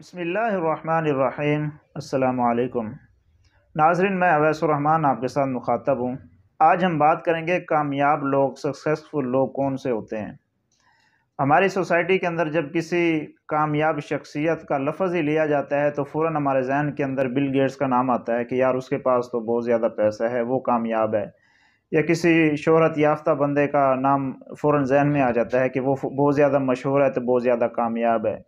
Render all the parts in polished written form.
بسم اللہ الرحمن الرحیم۔ السلام علیکم ناظرین، میں اویس الرحمن آپ کے ساتھ مخاطب ہوں۔ آج ہم بات کریں گے کامیاب لوگ، سکسیسفل لوگ کون سے ہوتے ہیں۔ ہماری سوسائٹی کے اندر جب کسی کامیاب شخصیت کا لفظ ہی لیا جاتا ہے تو فوراً ہمارے ذہن کے اندر بل گیٹس کا نام آتا ہے کہ یار اس کے پاس تو بہت زیادہ پیسہ ہے، وہ کامیاب ہے۔ یا کسی شہرت یافتہ بندے کا نام فوراً ذہن میں آ جاتا ہے کہ وہ بہت زیادہ مشہور ہے تو بہت زیادہ کامیاب ہے۔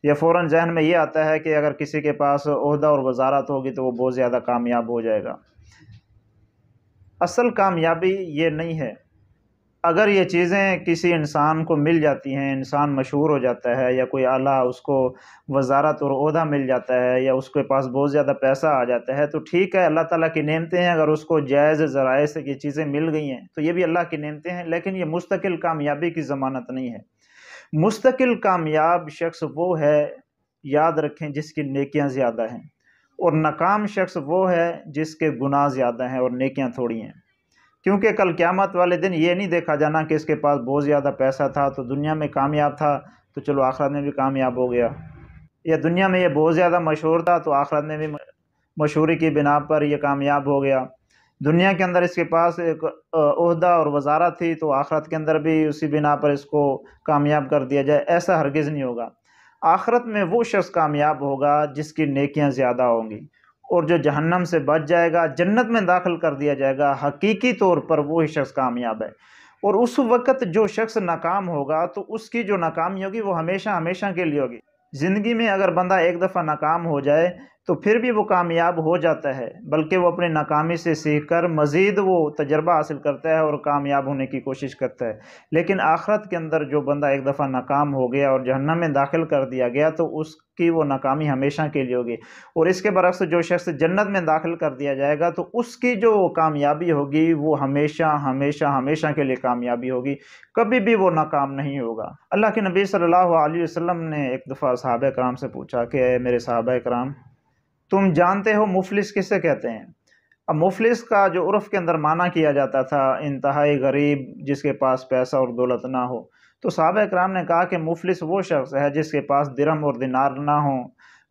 یا فوراً ذہن میں یہ آتا ہے کہ اگر کسی کے پاس عہدہ اور وزارت ہوگی تو وہ بہت زیادہ کامیاب ہو جائے گا۔ اصل کامیابی یہ نہیں ہے۔ اگر یہ چیزیں کسی انسان کو مل جاتی ہیں، انسان مشہور ہو جاتا ہے، یا کوئی اعلیٰ اس کو وزارت اور عہدہ مل جاتا ہے، یا اس کے پاس بہت زیادہ پیسہ آ جاتا ہے تو ٹھیک ہے، اللہ تعالیٰ کی نعمتیں ہیں۔ اگر اس کو جائز ذرائع سے یہ چیزیں مل گئی ہیں تو یہ بھی اللہ کی نعمتیں ہیں، لیکن یہ مستقل کامیابی کی ضمانت نہیں ہے۔ مستقل کامیاب شخص وہ ہے، یاد رکھیں، جس کی نیکیاں زیادہ ہیں، اور ناکام شخص وہ ہے جس کے گناہ زیادہ ہیں اور نیکیاں تھوڑی ہیں۔ کیونکہ کل قیامت والے دن یہ نہیں دیکھا جانا کہ اس کے پاس بہت زیادہ پیسہ تھا تو دنیا میں کامیاب تھا تو چلو آخرت میں بھی کامیاب ہو گیا، یا دنیا میں یہ بہت زیادہ مشہور تھا تو آخرت میں بھی مشہوری کی بنا پر یہ کامیاب ہو گیا۔ دنیا کے اندر اس کے پاس ایک عہدہ اور وزارت تھی تو آخرت کے اندر بھی اسی بنا پر اس کو کامیاب کر دیا جائے، ایسا ہرگز نہیں ہوگا۔ آخرت میں وہ شخص کامیاب ہوگا جس کی نیکیاں زیادہ ہوں گی، اور جو جہنم سے بچ جائے گا، جنت میں داخل کر دیا جائے گا، حقیقی طور پر وہی شخص کامیاب ہے۔ اور اس وقت جو شخص ناکام ہوگا تو اس کی جو ناکامی ہوگی وہ ہمیشہ ہمیشہ کے لیے ہوگی۔ زندگی میں اگر بندہ ایک دفعہ ناکام ہو جائے تو پھر بھی وہ کامیاب ہو جاتا ہے، بلکہ وہ اپنی ناکامی سے سیکھ کر مزید وہ تجربہ حاصل کرتا ہے اور کامیاب ہونے کی کوشش کرتا ہے۔ لیکن آخرت کے اندر جو بندہ ایک دفعہ ناکام ہو گیا اور جہنم میں داخل کر دیا گیا تو اس کی وہ ناکامی ہمیشہ کے لیے ہوگی، اور اس کے برعکس جو شخص جنت میں داخل کر دیا جائے گا تو اس کی جو کامیابی ہوگی وہ ہمیشہ ہمیشہ ہمیشہ کے لیے کامیابی ہوگی، کبھی بھی وہ ناکام نہیں ہوگا۔ اللہ کے نبی صلی اللہ علیہ وسلم نے ایک دفعہ صحابہ کرام سے پوچھا کہ اے میرے صحابہ کرام، تم جانتے ہو مفلس کسے کہتے ہیں؟ اب مفلس کا جو عرف کے اندر معنی کیا جاتا تھا انتہائی غریب، جس کے پاس پیسہ اور دولت نہ ہو۔ تو صحابہ کرام نے کہا کہ مفلس وہ شخص ہے جس کے پاس درہم اور دینار نہ ہو،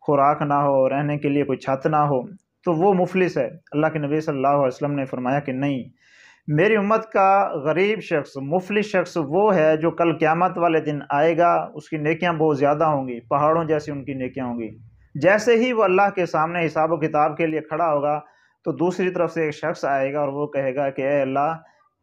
خوراک نہ ہو، رہنے کے لیے کوئی چھت نہ ہو، تو وہ مفلس ہے۔ اللہ کے نبی صلی اللہ علیہ وسلم نے فرمایا کہ نہیں، میری امت کا غریب شخص، مفلس شخص وہ ہے جو کل قیامت والے دن آئے گا، اس کی نیکیاں بہت زیادہ ہوں گی، پہاڑوں جیسی ان کی نیکیاں ہوں گی۔ جیسے ہی وہ اللہ کے سامنے حساب و کتاب کے لیے کھڑا ہوگا تو دوسری طرف سے ایک شخص آئے گا اور وہ کہے گا کہ اے اللہ،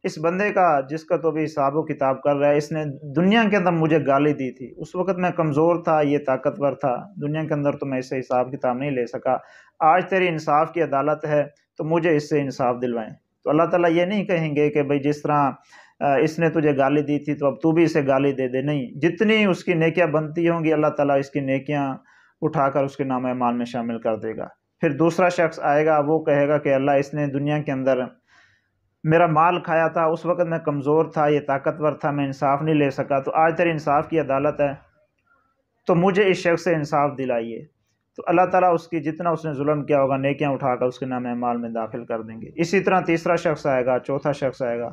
اس بندے کا جس کا تو بھی حساب و کتاب کر رہا ہے، اس نے دنیا کے اندر مجھے گالی دی تھی، اس وقت میں کمزور تھا، یہ طاقتور تھا، دنیا کے اندر تو میں اس سے حساب کتاب نہیں لے سکا، آج تیری انصاف کی عدالت ہے تو مجھے اس سے انصاف دلوائیں۔ تو اللہ تعالیٰ یہ نہیں کہیں گے کہ بھئی جس طرح اس نے تجھے گالی دی تھی تو اب تو بھی اسے گالی دے دے، نہیں، جتنی اس کی نیکیاں بنتی ہوں گی اللہ تعالیٰ اس کی نیکیاں اٹھا کر اس کے نام اعمال میں شامل کر دے گا۔ پھر دوسرا شخص آئے گا، وہ کہے گا کہ اللہ، اس نے دنیا کے اندر میرا مال کھایا تھا، اس وقت میں کمزور تھا، یہ طاقتور تھا، میں انصاف نہیں لے سکا، تو آج تیری انصاف کی عدالت ہے تو مجھے اس شخص سے انصاف دلائیے۔ تو اللہ تعالیٰ اس کی جتنا اس نے ظلم کیا ہوگا نیکیاں اٹھا کر اس کے نام اعمال میں داخل کر دیں گے۔ اسی طرح تیسرا شخص آئے گا، چوتھا شخص آئے گا،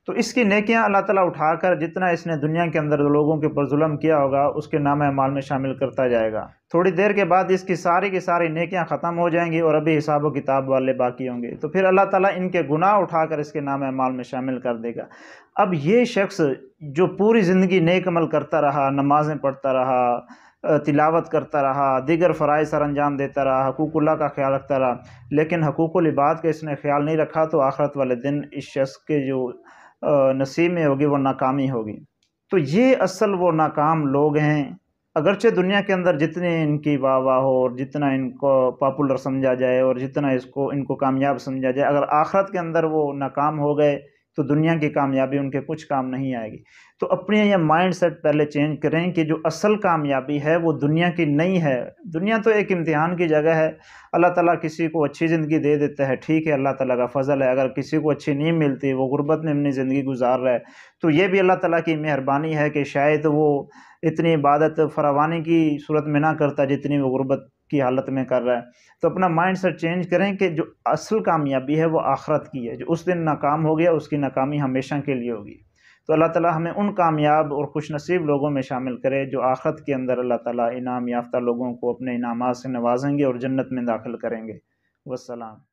تو اس کی نیکیاں اللہ تعالیٰ اٹھا کر جتنا اس نے دنیا کے اندر لوگوں کے اوپر ظلم کیا ہوگا اس کے نام اعمال میں شامل کرتا جائے گا۔ تھوڑی دیر کے بعد اس کی ساری نیکیاں ختم ہو جائیں گی اور ابھی حساب و کتاب والے باقی ہوں گے، تو پھر اللہ تعالیٰ ان کے گناہ اٹھا کر اس کے نام اعمال میں شامل کر دے گا۔ اب یہ شخص جو پوری زندگی نیک عمل کرتا رہا، نمازیں پڑھتا رہا، تلاوت کرتا رہا، دیگر فرائض سر انجام دیتا رہا، حقوق اللہ کا خیال رکھتا رہا، لیکن حقوق العباد کا اس نے خیال نہیں رکھا تو آخرت والے دن اس شخص کے جو نصیب میں ہوگی وہ ناکامی ہوگی۔ تو یہ اصل وہ ناکام لوگ ہیں۔ اگرچہ دنیا کے اندر جتنے ان کی واہ واہ ہو اور جتنا ان کو پاپولر سمجھا جائے اور جتنا ان کو کامیاب سمجھا جائے، اگر آخرت کے اندر وہ ناکام ہو گئے تو دنیا کی کامیابی ان کے کچھ کام نہیں آئے گی۔ تو اپنے یہ مائنڈ سیٹ پہلے چینج کریں کہ جو اصل کامیابی ہے وہ دنیا کی نہیں ہے۔ دنیا تو ایک امتحان کی جگہ ہے، اللہ تعالیٰ کسی کو اچھی زندگی دے دیتا ہے، ٹھیک ہے، اللہ تعالیٰ کا فضل ہے۔ اگر کسی کو اچھی نہیں ملتی، وہ غربت میں اپنی زندگی گزار رہا ہے، تو یہ بھی اللہ تعالیٰ کی مہربانی ہے کہ شاید وہ اتنی عبادت فراوانی کی صورت میں نہ کرتا جتنی وہ غربت کی حالت میں کر رہا ہے۔ تو اپنا مائنڈ سیٹ چینج کریں کہ جو اصل کامیابی ہے وہ آخرت کی ہے، جو اس دن ناکام ہو گیا اس کی ناکامی ہمیشہ کے لیے ہوگی۔ تو اللہ تعالی ہمیں ان کامیاب اور خوش نصیب لوگوں میں شامل کرے جو آخرت کے اندر اللہ تعالی انعام یافتہ لوگوں کو اپنے انعامات سے نوازیں گے اور جنت میں داخل کریں گے۔ والسلام۔